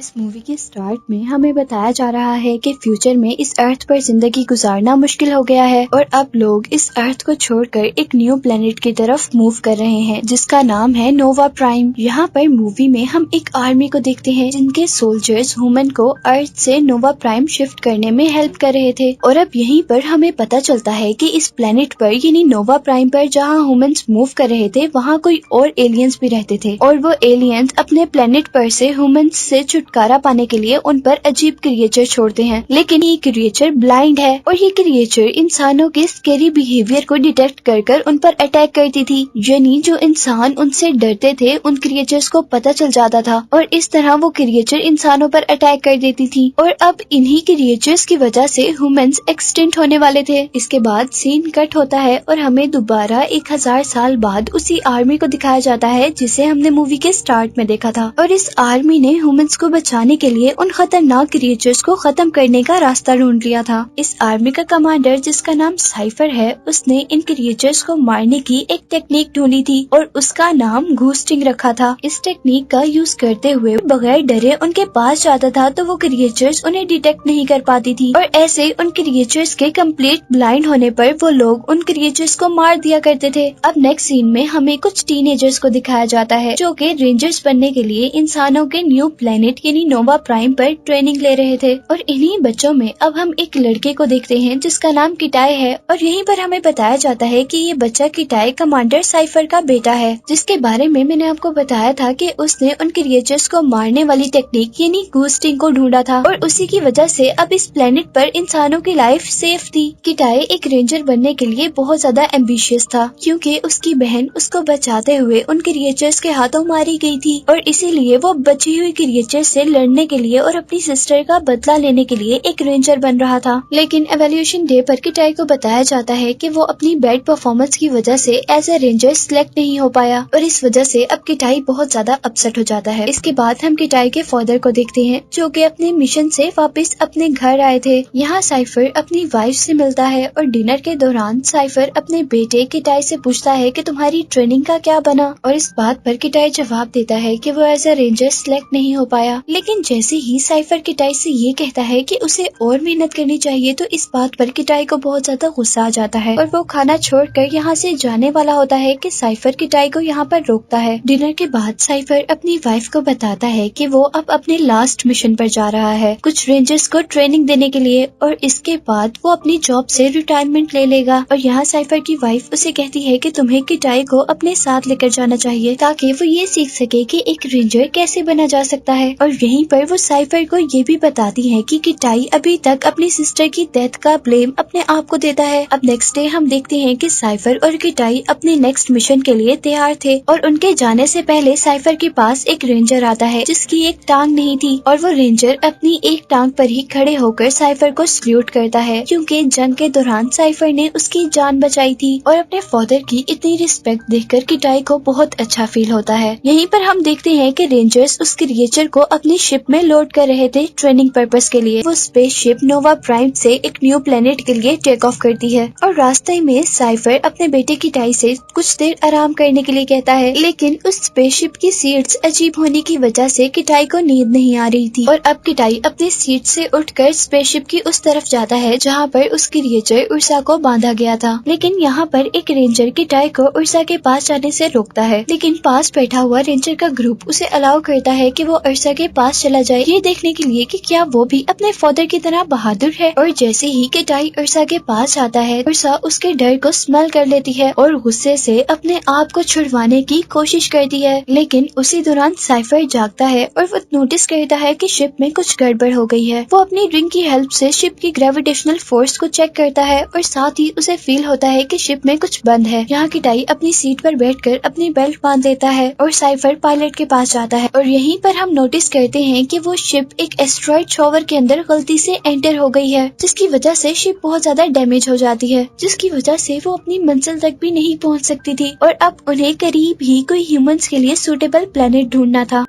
اس movie کے start میں ہمیں بتایا جا رہا ہے کہ فیوچر میں اس ارتھ پر زندگی گزارنا مشکل ہو گیا ہے اور اب لوگ اس ارتھ کو چھوڑ کر ایک نیو پلینٹ کی طرف موو کر رہے ہیں جس کا نام ہے نووا پرائم۔ یہاں پر مووی میں ہم ایک آرمی کو دیکھتے ہیں جن کے سولجرز ہیومن کو ارتھ سے نووا پرائم شفٹ کرنے میں ہیلپ کر رہے تھے، اور اب یہیں پر ہمیں پتا چلتا ہے کہ اس پلینٹ پر یعنی نووا پرائم پر جہاں ہیومنز موو کر رہے تھے وہاں کوئی اور ایلینز بھی رہتے تھے، اور وہ ایلینز اپنے پلینٹ پر سے ہیومنز سے چھٹکارا پانے کے لیے ان پر عجیب کریچر چھوڑتے ہیں، لیکن یہ کریچر بلائنڈ ہے اور یہ کریچر انسانوں کے اسکیری بیہیویئر کو ڈیٹیکٹ کر کر ان پر اٹیک کرتی تھی، یعنی جو انسان ان سے ڈرتے تھے ان کریچرز کو پتا چل جاتا تھا اور اس طرح وہ کریچر انسانوں پر اٹیک کر دیتی تھی، اور اب انہی کریچرز کی وجہ سے ہیومنز ایکسٹنٹ ہونے والے تھے۔ اس کے بعد سین کٹ ہوتا ہے اور ہمیں دوبارہ 1000 سال بعد اسی آرمی کو دکھایا جاتا ہے جسے ہم نے مووی کے سٹارٹ میں دیکھا تھا، اور اس آرمی نے ہیومنز کو بچانے کے لیے ان خطرناک کریچرز کو ختم کرنے کا راستہ ڈھونڈ لیا تھا۔ اس آرمی کا کمانڈر جس کا نام سائفر ہے، اس نے ان کریچرز کو مارنے کی ایک ٹیکنیک ڈھونڈی تھی اور اس کا نام گھوسٹنگ رکھا تھا۔ اس ٹیکنیک کا یوز کرتے ہوئے بغیر ڈرے ان کے پاس جاتا تھا تو وہ کریچرز انہیں ڈیٹیکٹ نہیں کر پاتی تھی، اور ایسے ان کریچرز کے کمپلیٹ بلائنڈ ہونے پر وہ لوگ ان کریچرز کو مار دیا کرتے تھے۔ اب نیکسٹ سین میں ہمیں کچھ ٹین ایجرز کو دکھایا جاتا ہے جو کہ رینجرز بننے کے لیے انسانوں کے نیو پلینٹ یعنی نووا پرائم پر ٹریننگ لے رہے تھے، اور انہی بچوں میں اب ہم ایک لڑکے کو دیکھتے ہیں جس کا نام کٹائے ہے، اور یہیں پر ہمیں بتایا جاتا ہے کہ یہ بچہ کٹائے کمانڈر سائفر کا بیٹا ہے، جس کے بارے میں نے آپ کو بتایا تھا کہ اس نے ان کریچرز کو مارنے والی ٹیکنیک یعنی گھوسٹنگ کو ڈھونڈا تھا، اور اسی کی وجہ سے اب اس پلینٹ پر انسانوں کی لائف سیف تھی۔ کٹائے ایک رینجر بننے کے لیے بہت زیادہ ایمبیشیس تھا کیونکہ اس کی بہن اس کو بچاتے ہوئے ان کریچرز کے ہاتھوں ماری گئی تھی، اور اسی لیے وہ بچی ہوئی کریچر سے لڑنے کے لیے اور اپنی سسٹر کا بدلہ لینے کے لیے ایک رینجر بن رہا تھا، لیکن ایویلیوشن ڈے پر کٹائی کو بتایا جاتا ہے کہ وہ اپنی بیڈ پرفارمنس کی وجہ سے ایز اے رینجر سلیکٹ نہیں ہو پایا، اور اس وجہ سے اب کٹائی بہت زیادہ اپسٹ ہو جاتا ہے۔ اس کے بعد ہم کٹائی کے فادر کو دیکھتے ہیں جو کہ اپنے مشن سے واپس اپنے گھر آئے تھے۔ یہاں سائفر اپنی وائف سے ملتا ہے اور ڈنر کے دوران سائفر اپنے بیٹے کٹائی سے پوچھتا ہے کہ تمہاری ٹریننگ کا کیا بنا، اور اس بات پر کٹائی جواب دیتا ہے کہ وہ ایز اے رینجر سلیکٹ نہیں ہو پایا، لیکن جیسے ہی سائفر کٹائی سے یہ کہتا ہے کہ اسے اور محنت کرنی چاہیے تو اس بات پر کٹائی کو بہت زیادہ غصہ آ جاتا ہے اور وہ کھانا چھوڑ کر یہاں سے جانے والا ہوتا ہے کہ سائفر کٹائی کو یہاں پر روکتا ہے۔ ڈنر کے بعد سائفر اپنی وائف کو بتاتا ہے کہ وہ اب اپنے لاسٹ مشن پر جا رہا ہے کچھ رینجرز کو ٹریننگ دینے کے لیے، اور اس کے بعد وہ اپنی جاب سے ریٹائرمنٹ لے لے گا، اور یہاں سائفر کی وائف اسے کہتی ہے کہ تمہیں کٹائی کو اپنے ساتھ لے کر جانا چاہیے تاکہ وہ یہ سیکھ سکے کہ ایک رینجر کیسے بنا جا سکتا ہے، اور یہیں پر وہ سائفر کو یہ بھی بتاتی ہے کہ کٹائی ابھی تک اپنی سسٹر کی ڈیتھ کا بلیم اپنے آپ کو دیتا ہے۔ اب نیکسٹ ڈے ہم دیکھتے ہیں کہ سائفر اور کٹائی اپنے نیکسٹ مشن کے لیے تیار تھے، اور ان کے جانے سے پہلے سائفر کے پاس ایک رینجر آتا ہے جس کی ایک ٹانگ نہیں تھی، اور وہ رینجر اپنی ایک ٹانگ پر ہی کھڑے ہو کر سائفر کو سلیوٹ کرتا ہے کیونکہ جنگ کے دوران سائفر نے اس کی جان بچائی تھی، اور اپنے فادر کی اتنی رسپیکٹ دیکھ کر کٹائی کو بہت اچھا فیل ہوتا ہے۔ یہیں پر ہم دیکھتے ہیں کہ رینجرز اس کریچر کو اپنی شپ میں لوڈ کر رہے تھے ٹریننگ پرپس کے لیے۔ وہ اسپیس شپ نووا پرائم سے ایک نیو پلینٹ کے لیے ٹیک آف کرتی ہے، اور راستے میں سائفر اپنے بیٹے کٹائی سے کچھ دیر آرام کرنے کے لیے کہتا ہے، لیکن اس اسپیس شپ کی سیٹس عجیب ہونے کی وجہ سے کٹائی کو نیند نہیں آ رہی تھی، اور اب کٹائی اپنی سیٹ سے اٹھ کر اسپیس شپ کی اس طرف جاتا ہے جہاں پر اس کریچر ارسا کو باندھا گیا تھا، لیکن یہاں پر ایک رینجر کٹائی کو ارسا کے پاس جانے سے روکتا ہے، لیکن پاس بیٹھا ہوا رینجر کا گروپ اسے الاؤ کرتا ہے کہ وہ ارسا کے پاس چلا جائے یہ دیکھنے کے لیے کہ کیا وہ بھی اپنے فادر کی طرح بہادر ہے، اور جیسے ہی کٹائی ارسا کے پاس جاتا ہے ارسا اس کے ڈر کو اسمیل کر لیتی ہے اور غصے سے اپنے آپ کو چھڑوانے کی کوشش کرتی ہے، لیکن اسی دوران سائفر جاگتا ہے اور وہ نوٹس کرتا ہے کہ شپ میں کچھ گڑبڑ ہو گئی ہے۔ وہ اپنی رنگ کی ہیلپ سے شپ کی گریویٹیشنل فورس کو چیک کرتا ہے اور ساتھ ہی اسے فیل ہوتا ہے کہ شپ میں کچھ بند ہے۔ یہاں کٹائی اپنی سیٹ پر بیٹھ کر اپنی بیلٹ باندھ دیتا ہے اور سائفر پائلٹ کے پاس جاتا ہے، اور یہیں پر ہم نوٹس کرتے ہیں کہ وہ شپ ایک ایسٹرائڈ شاور کے اندر غلطی سے انٹر ہو گئی ہے، جس کی وجہ سے شپ بہت زیادہ ڈیمیج ہو جاتی ہے، جس کی وجہ سے وہ اپنی منزل تک بھی نہیں پہنچ سکتی تھی، اور اب انہیں قریب ہی کوئی ہیومنز کے لیے سوٹیبل پلینٹ ڈھونڈنا تھا۔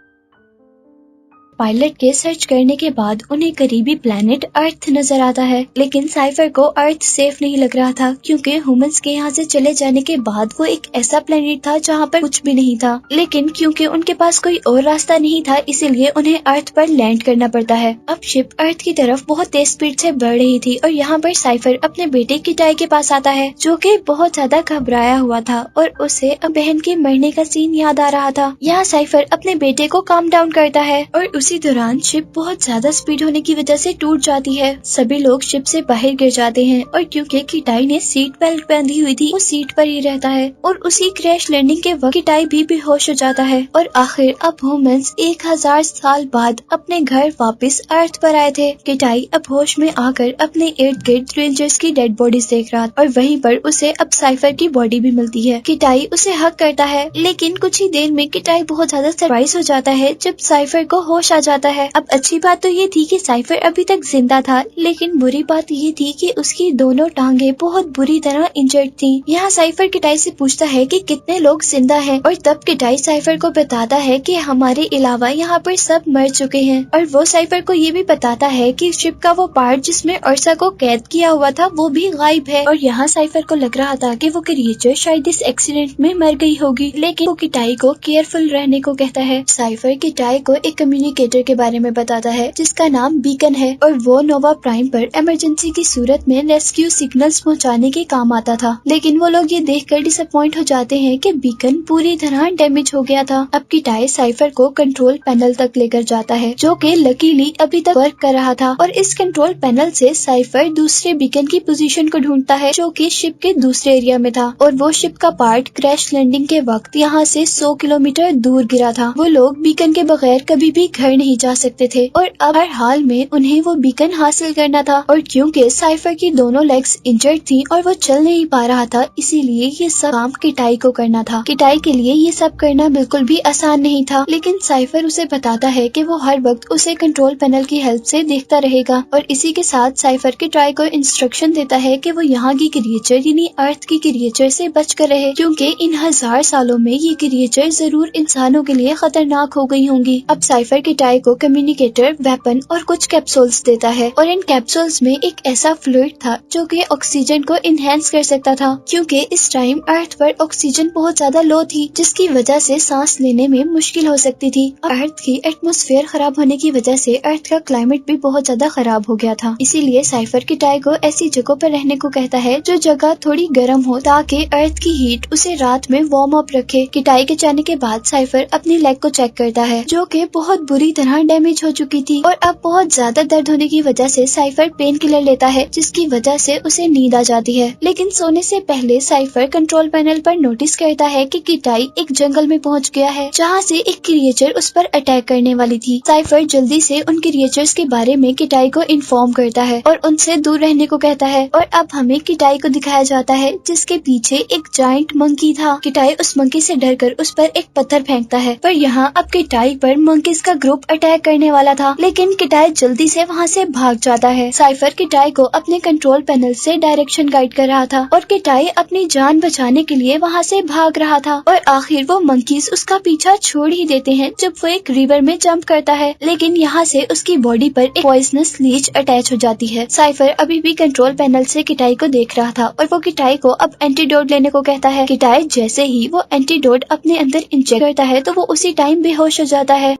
पायलट के सर्च करने के बाद उन्हें करीबी प्लेनेट अर्थ नजर आता है, लेकिन साइफर को अर्थ सेफ नहीं लग रहा था क्योंकि ह्यूमंस के यहाँ से चले जाने के बाद वो एक ऐसा प्लेनेट था जहाँ पर कुछ भी नहीं था। लेकिन क्योंकि उनके पास कोई और रास्ता नहीं था, इसीलिए उन्हें अर्थ पर लैंड करना पड़ता है। अब शिप अर्थ की तरफ बहुत तेज स्पीड से बढ़ रही थी और यहाँ पर साइफर अपने बेटे किटाई के पास आता है, जो कि बहुत ज्यादा घबराया हुआ था और उसे अब बहन के मरने का सीन याद आ रहा था। यहाँ साइफर अपने बेटे को काम डाउन करता है और उसी दौरान शिप बहुत ज्यादा स्पीड होने की वजह से टूट जाती है। सभी लोग शिप से बाहर गिर जाते हैं और क्योंकि किटाई ने सीट बेल्ट बांधी हुई थी, वो सीट पर ही रहता है और उसी क्रैश लैंडिंग के वक्त किटाई भी बेहोश हो जाता है। और आखिर अब ह्यूमंस 1000 साल बाद अपने घर वापस अर्थ पर आए थे। किटाई अब होश में आकर अपने इर्द गिर्द रेंजर्स की डेड बॉडीज देख रहा और वहीं पर उसे अब साइफर की बॉडी भी मिलती है। किटाई उसे हक करता है, लेकिन कुछ ही देर में किटाई बहुत ज्यादा सरप्राइज हो जाता है जब साइफर को होश आ जाता है। अब अच्छी बात तो ये थी कि साइफर अभी तक जिंदा था, लेकिन बुरी बात ये थी कि उसकी दोनों टांगे बहुत बुरी तरह इंजर्ड थी। यहाँ साइफर किटाई से पूछता है कि कितने लोग जिंदा हैं और तब किटाई साइफर को बताता है कि हमारे अलावा यहाँ पर सब मर चुके हैं। और वो साइफर को ये भी बताता है कि शिप का वो पार्ट जिसमें अर्सा को कैद किया हुआ था वो भी गायब है। और यहाँ साइफर को लग रहा था कि वो क्रिएचर शायद इस एक्सीडेंट में मर गई होगी, लेकिन वो किटाई को केयरफुल रहने को कहता है। साइफर किटाई को एक कम्युनिकेटर के बारे में बताता है जिसका नाम बीकन है और वो नोवा प्राइम पर इमरजेंसी की सूरत में रेस्क्यू सिग्नल्स पहुंचाने के काम आता था। लेकिन वो लोग ये देखकर डिसअपॉइंट हो जाते हैं कि बीकन पूरी तरह डैमेज हो गया था। अब किटाई साइफर को कंट्रोल पैनल तक लेकर जाता है, जो कि लकीली अभी तक वर्क कर रहा था। और इस कंट्रोल पैनल से साइफर दूसरे बीकन की पोजीशन को ढूंढता है, जो कि शिप के दूसरे एरिया में था। और वो शिप का पार्ट क्रैश लैंडिंग के वक्त यहाँ से 100 किलोमीटर दूर गिरा था। वो लोग बीकन के बगैर कभी भी घर नहीं जा सकते थे और अब हर हाल में उन्हें वो बीकन हासिल करना था। और क्योंकि साइफर की दोनों लेग्स इंजर्ड थी और वो चल नहीं पा रहा था, इसीलिए ये सब काम किटाई को करना था। किटाई के लिए ये सब करना बिल्कुल भी आसान नहीं था, लेकिन साइफर उसे बताता है कि वो हर वक्त उसे कंट्रोल पैनल की हेल्प से देखता रहेगा। और इसी के साथ साइफर किटाई को इंस्ट्रक्शन देता है कि वो यहाँ की क्रिएचर यानी अर्थ की क्रिएचर से बच कर रहे, क्योंकि इन 1000 सालों में ये क्रिएचर जरूर इंसानों के लिए खतरनाक हो गई होंगी। अब साइफर किटाई को कम्युनिकेटर, वेपन और कुछ कैप्सूल्स देता है और इन कैप्सूल्स में एक ऐसा फ्लूइड था जो कि ऑक्सीजन को इनहेंस कर सकता था, क्योंकि इस टाइम अर्थ पर ऑक्सीजन बहुत ज्यादा लो थी, जिसकी वजह से सांस लेने में मुश्किल हो सकती थी। अर्थ की एटमॉस्फेयर खराब होने की वजह से अर्थ का क्लाइमेट भी बहुत ज्यादा खराब हो गया था। इसीलिए साइफर किटाई को ऐसी जगहों पर रहने को कहता है जो जगह थोड़ी गर्म हो, ताकि अर्थ की हीट उसे रात में वार्म अप रखे। किटाई के जाने के बाद साइफर अपनी लेग को चेक करता है, जो कि बहुत बुरी तरह डैमेज हो चुकी थी और अब बहुत ज्यादा दर्द होने की वजह से साइफर पेन किलर लेता है, जिसकी वजह से उसे नींद आ जाती है। लेकिन सोने से पहले साइफर कंट्रोल पैनल पर नोटिस करता है कि किटाई एक जंगल में पहुंच गया है, जहां से एक क्रिएचर उस पर अटैक करने वाली थी। साइफर जल्दी से उन क्रिएचर्स के बारे में किटाई को इन्फॉर्म करता है और उनसे दूर रहने को कहता है। और अब हमें किटाई को दिखाया जाता है जिसके पीछे एक जायंट मंकी था। किटाई उस मंकी से डरकर उस पर एक पत्थर फेंकता है, पर यहाँ अब किटाई पर मंकीज का ग्रुप अटैक करने वाला था, लेकिन किटाई जल्दी से वहाँ से भाग जाता है। साइफर किटाई को अपने कंट्रोल पैनल से डायरेक्शन गाइड कर रहा था और किटाई अपनी जान बचाने के लिए वहाँ से भाग रहा था। और आखिर वो मंकीज उसका पीछा छोड़ ही देते हैं जब वो एक रिवर में जंप करता है, लेकिन यहाँ से उसकी बॉडी पर एक पॉइजनस लीच अटैच हो जाती है। साइफर अभी भी कंट्रोल पैनल से किटाई को देख रहा था और वो किटाई को अब एंटीडोट लेने को कहता है। किटाई जैसे ही वो एंटीडोट अपने अंदर इंजेक्ट करता है तो वो उसी टाइम बेहोश हो जाता है।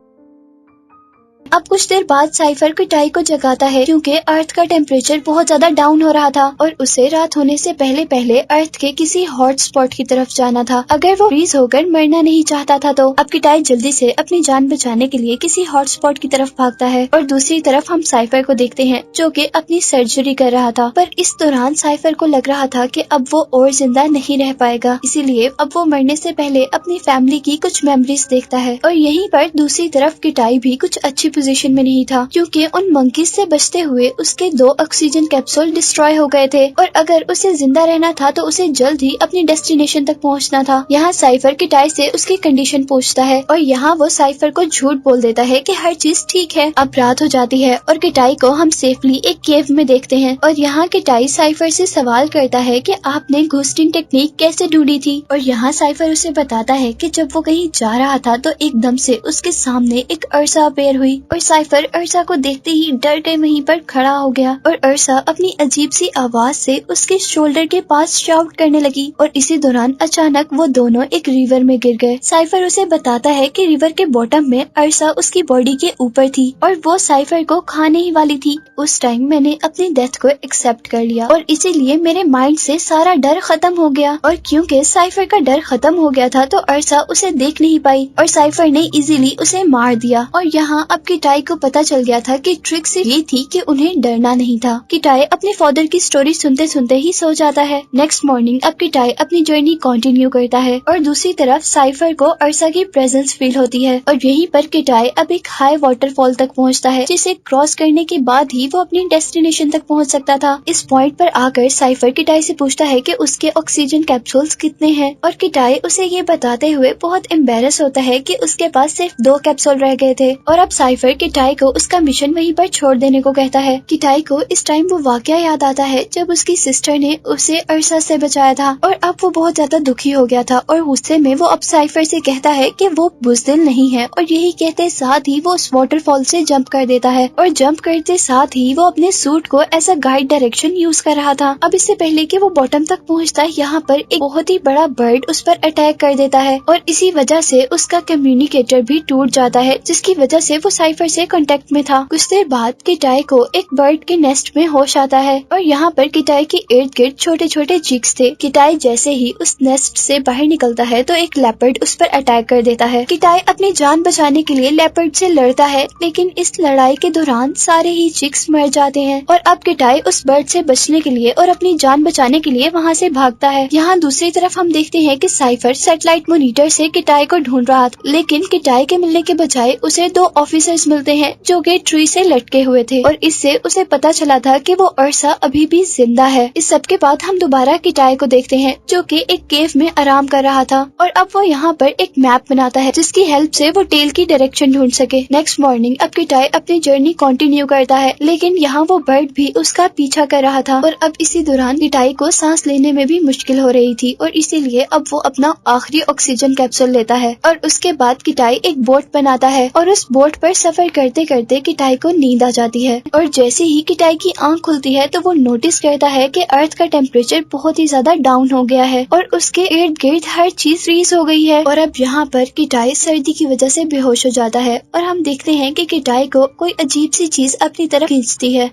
अब कुछ देर बाद साइफर किटाई को जगाता है, क्योंकि अर्थ का टेम्परेचर बहुत ज्यादा डाउन हो रहा था और उसे रात होने से पहले पहले अर्थ के किसी हॉट स्पॉट की तरफ जाना था, अगर वो फ्रीज होकर मरना नहीं चाहता था। तो अब किटाई जल्दी से अपनी जान बचाने के लिए किसी हॉट स्पॉट की तरफ भागता है और दूसरी तरफ हम साइफर को देखते हैं जो कि अपनी सर्जरी कर रहा था। पर इस दौरान साइफर को लग रहा था कि अब वो और जिंदा नहीं रह पाएगा, इसीलिए अब वो मरने से पहले अपनी फैमिली की कुछ मेमोरीज देखता है। और यहीं पर दूसरी तरफ किटाई भी कुछ अच्छी पोजीशन में नहीं था, क्योंकि उन मंकीज से बचते हुए उसके 2 ऑक्सीजन कैप्सूल डिस्ट्रॉय हो गए थे और अगर उसे जिंदा रहना था तो उसे जल्द ही अपनी डेस्टिनेशन तक पहुंचना था। यहाँ साइफर किटाई से उसकी कंडीशन पूछता है और यहाँ वो साइफर को झूठ बोल देता है कि हर चीज ठीक है। अब रात हो जाती है और किटाई को हम सेफली एक केव में देखते हैं और यहाँ किटाई साइफर से सवाल करता है कि आपने घोस्टिंग टेक्निक कैसे ढूंढी थी। और यहाँ साइफर उसे बताता है कि जब वो कहीं जा रहा था तो एकदम से उसके सामने एक अर्सा अपेयर हुई और साइफर अर्सा को देखते ही डर के वहीं पर खड़ा हो गया और अर्सा अपनी अजीब सी आवाज से उसके शोल्डर के पास शाउट करने लगी और इसी दौरान अचानक वो दोनों एक रिवर में गिर गए। साइफर उसे बताता है कि रिवर के बॉटम में अर्सा उसकी बॉडी के ऊपर थी और वो साइफर को खाने ही वाली थी। उस टाइम मैंने अपनी डेथ को एक्सेप्ट कर लिया और इसीलिए मेरे माइंड से सारा डर खत्म हो गया। और क्योंकि साइफर का डर खत्म हो गया था तो अर्सा उसे देख नहीं पाई और साइफर ने इजीली उसे मार दिया। और यहाँ अब किटाई को पता चल गया था कि ट्रिक सिर्फ ये थी कि उन्हें डरना नहीं था। किटाई अपने फादर की स्टोरी सुनते सुनते ही सो जाता है। नेक्स्ट मॉर्निंग अब किटाई अपनी जर्नी कंटिन्यू करता है और दूसरी तरफ साइफर को अर्सा की प्रेजेंस फील होती है और यहीं पर किटाई अब एक हाई वाटरफॉल तक पहुंचता है जिसे क्रॉस करने के बाद ही वो अपनी डेस्टिनेशन तक पहुंच सकता था। इस पॉइंट पर आकर साइफर किटाई से पूछता है कि उसके ऑक्सीजन कैप्सूल्स कितने हैं और किटाई उसे ये बताते हुए बहुत एम्बेरस होता है कि उसके पास सिर्फ 2 कैप्सूल रह गए थे और अब साइफर किटाई को उसका मिशन वहीं पर छोड़ देने को कहता है। किटाई को इस टाइम वो वाकया याद आता है जब उसकी सिस्टर ने उसे अर्सा से बचाया था और अब वो बहुत ज्यादा दुखी हो गया था और गुस्से में वो अब साइफर से कहता है कि वो बुज़दिल नहीं है और यही कहते साथ ही वो उस वाटरफॉल से जंप कर देता है और जंप करते साथ ही वो अपने सूट को as a guide direction use कर रहा था। अब इससे पहले कि वो बॉटम तक पहुंचता है यहाँ पर एक बहुत ही बड़ा बर्ड उस पर अटैक कर देता है और इसी वजह से उसका कम्युनिकेटर भी टूट जाता है जिसकी वजह से वो साइफर से कांटेक्ट में था। कुछ देर बाद किटाई को एक बर्ड के नेस्ट में होश आता है और यहाँ पर किटाई के इर्द गिर्द छोटे छोटे चिक्स थे। किटाई जैसे ही उस नेस्ट से बाहर निकलता है तो एक लेपर्ड उस पर अटैक कर देता है। किटाई अपनी जान बचाने के लिए लेपर्ड से लड़ता है लेकिन इस लड़ाई के दौरान सारे ही चिक्स मर जाते हैं और अब किटाई उस बर्ड से बचने के लिए और अपनी जान बचाने के लिए वहाँ से भागता है। यहाँ दूसरी तरफ हम देखते हैं कि साइफर सैटेलाइट मॉनिटर से किटाई को ढूंढ रहा था लेकिन किटाई के मिलने के बजाय उसे 2 ऑफिसर्स मिलते हैं जो कि ट्री से लटके हुए थे और इससे उसे पता चला था कि वो अर्सा अभी भी जिंदा है। इस सब के बाद हम दोबारा किटाई को देखते हैं जो कि एक केव में आराम कर रहा था और अब वो यहाँ पर एक मैप बनाता है जिसकी हेल्प से वो टेल की डायरेक्शन ढूंढ सके। नेक्स्ट मॉर्निंग अब किटाई अपनी जर्नी कंटिन्यू करता है लेकिन यहाँ वो बर्ड भी उसका पीछा कर रहा था और अब इसी दौरान किटाई को सांस लेने में भी मुश्किल हो रही थी और इसीलिए अब वो अपना आखिरी ऑक्सीजन कैप्सूल लेता है और उसके बाद किटाई एक बोट बनाता है और उस बोट पर सफर करते करते किटाई को नींद आ जाती है और जैसे ही किटाई की आंख खुलती है तो वो नोटिस करता है कि अर्थ का टेम्परेचर बहुत ही ज्यादा डाउन हो गया है और उसके इर्द गिर्द हर चीज फ्रीज हो गई है और अब यहाँ पर किटाई सर्दी की वजह से बेहोश हो जाता है और हम देखते हैं कि किटाई को कोई अजीब सी चीज अपनी तरफ खींचती है।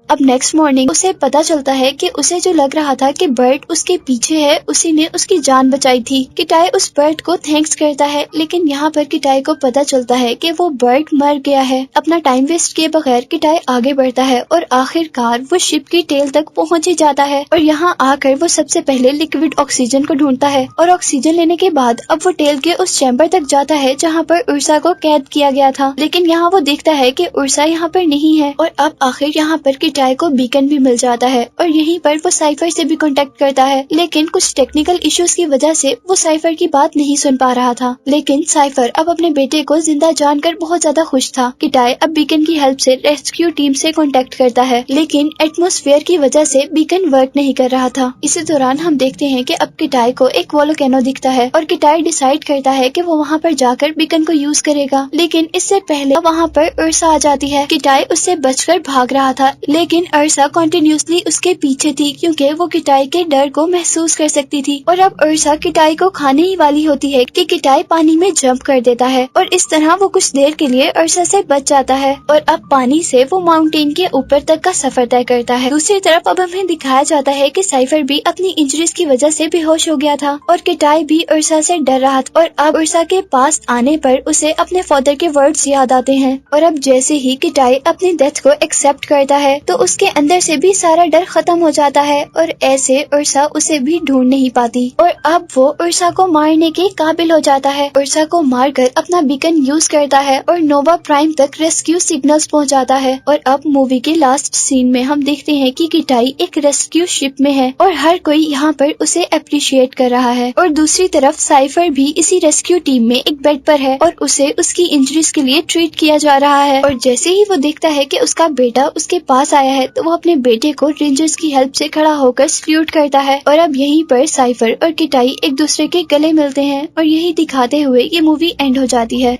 अब नेक्स्ट मॉर्निंग उसे पता चलता है कि उसे जो लग रहा था कि बर्ड उसके पीछे है उसी ने उसकी जान बचाई थी। किटाई उस बर्ड को थैंक्स करता है लेकिन यहाँ पर किटाई को पता चलता है कि वो बर्ड मर गया है। अपना टाइम वेस्ट किए बगैर किटाई आगे बढ़ता है और आखिरकार वो शिप की टेल तक पहुँच ही जाता है और यहाँ आकर वो सबसे पहले लिक्विड ऑक्सीजन को ढूंढता है और ऑक्सीजन लेने के बाद अब वो टेल के उस चैम्बर तक जाता है जहाँ पर उर्सा को कैद किया गया था लेकिन यहाँ वो देखता है कि उर्सा यहाँ पर नहीं है और अब आखिर यहाँ पर किटाई को बीकन भी मिल जाता है और यहीं पर वो साइफर से भी कांटेक्ट करता है लेकिन कुछ टेक्निकल इश्यूज की वजह से वो साइफर की बात नहीं सुन पा रहा था। लेकिन साइफर अब अपने बेटे को जिंदा जानकर बहुत ज्यादा खुश था। किटाई अब बीकन की हेल्प से रेस्क्यू टीम से कांटेक्ट करता है लेकिन एटमॉस्फेयर की वजह से बीकन वर्क नहीं कर रहा था। इसी दौरान हम देखते हैं कि अब किटाई को एक वोल्केनो दिखता है और किटाई डिसाइड करता है कि वो वहाँ पर जाकर बीकन को यूज करेगा लेकिन इससे पहले वहाँ पर उर्सा आ जाती है। किटाई उससे बचकर भाग रहा था लेकिन अर्सा कंटिन्यूसली उसके पीछे थी क्योंकि वो किटाई के डर को महसूस कर सकती थी और अब अर्सा किटाई को खाने ही वाली होती है कि किटाई पानी में जंप कर देता है और इस तरह वो कुछ देर के लिए अर्सा से बच जाता है और अब पानी से वो माउंटेन के ऊपर तक का सफर तय करता है। दूसरी तरफ अब हमें दिखाया जाता है कि साइफर भी अपनी इंजरीज की वजह से बेहोश हो गया था और किटाई भी अर्सा से डर रहा था और अब अर्सा के पास आने पर उसे अपने फादर के वर्ड्स याद आते हैं और अब जैसे ही किटाई अपनी डेथ को एक्सेप्ट करता है तो उसके अंदर से भी सारा डर खत्म हो जाता है और ऐसे उर्सा उसे भी ढूंढ नहीं पाती और अब वो उर्सा को मारने के काबिल हो जाता है। उर्सा को मारकर अपना बीकन यूज करता है और नोवा प्राइम तक रेस्क्यू सिग्नल्स पहुंचाता है और अब मूवी के लास्ट सीन में हम देखते हैं कि किटाई एक रेस्क्यू शिप में है और हर कोई यहाँ पर उसे अप्रिशिएट कर रहा है और दूसरी तरफ साइफर भी इसी रेस्क्यू टीम में एक बेड पर है और उसे उसकी इंजरीज के लिए ट्रीट किया जा रहा है और जैसे ही वो देखता है कि उसका बेटा उसके पास आया है तो वो अपने बेटे को रेंजर्स की हेल्प से खड़ा होकर सल्यूट करता है और अब यहीं पर साइफर और किटाई एक दूसरे के गले मिलते हैं और यही दिखाते हुए ये मूवी एंड हो जाती है।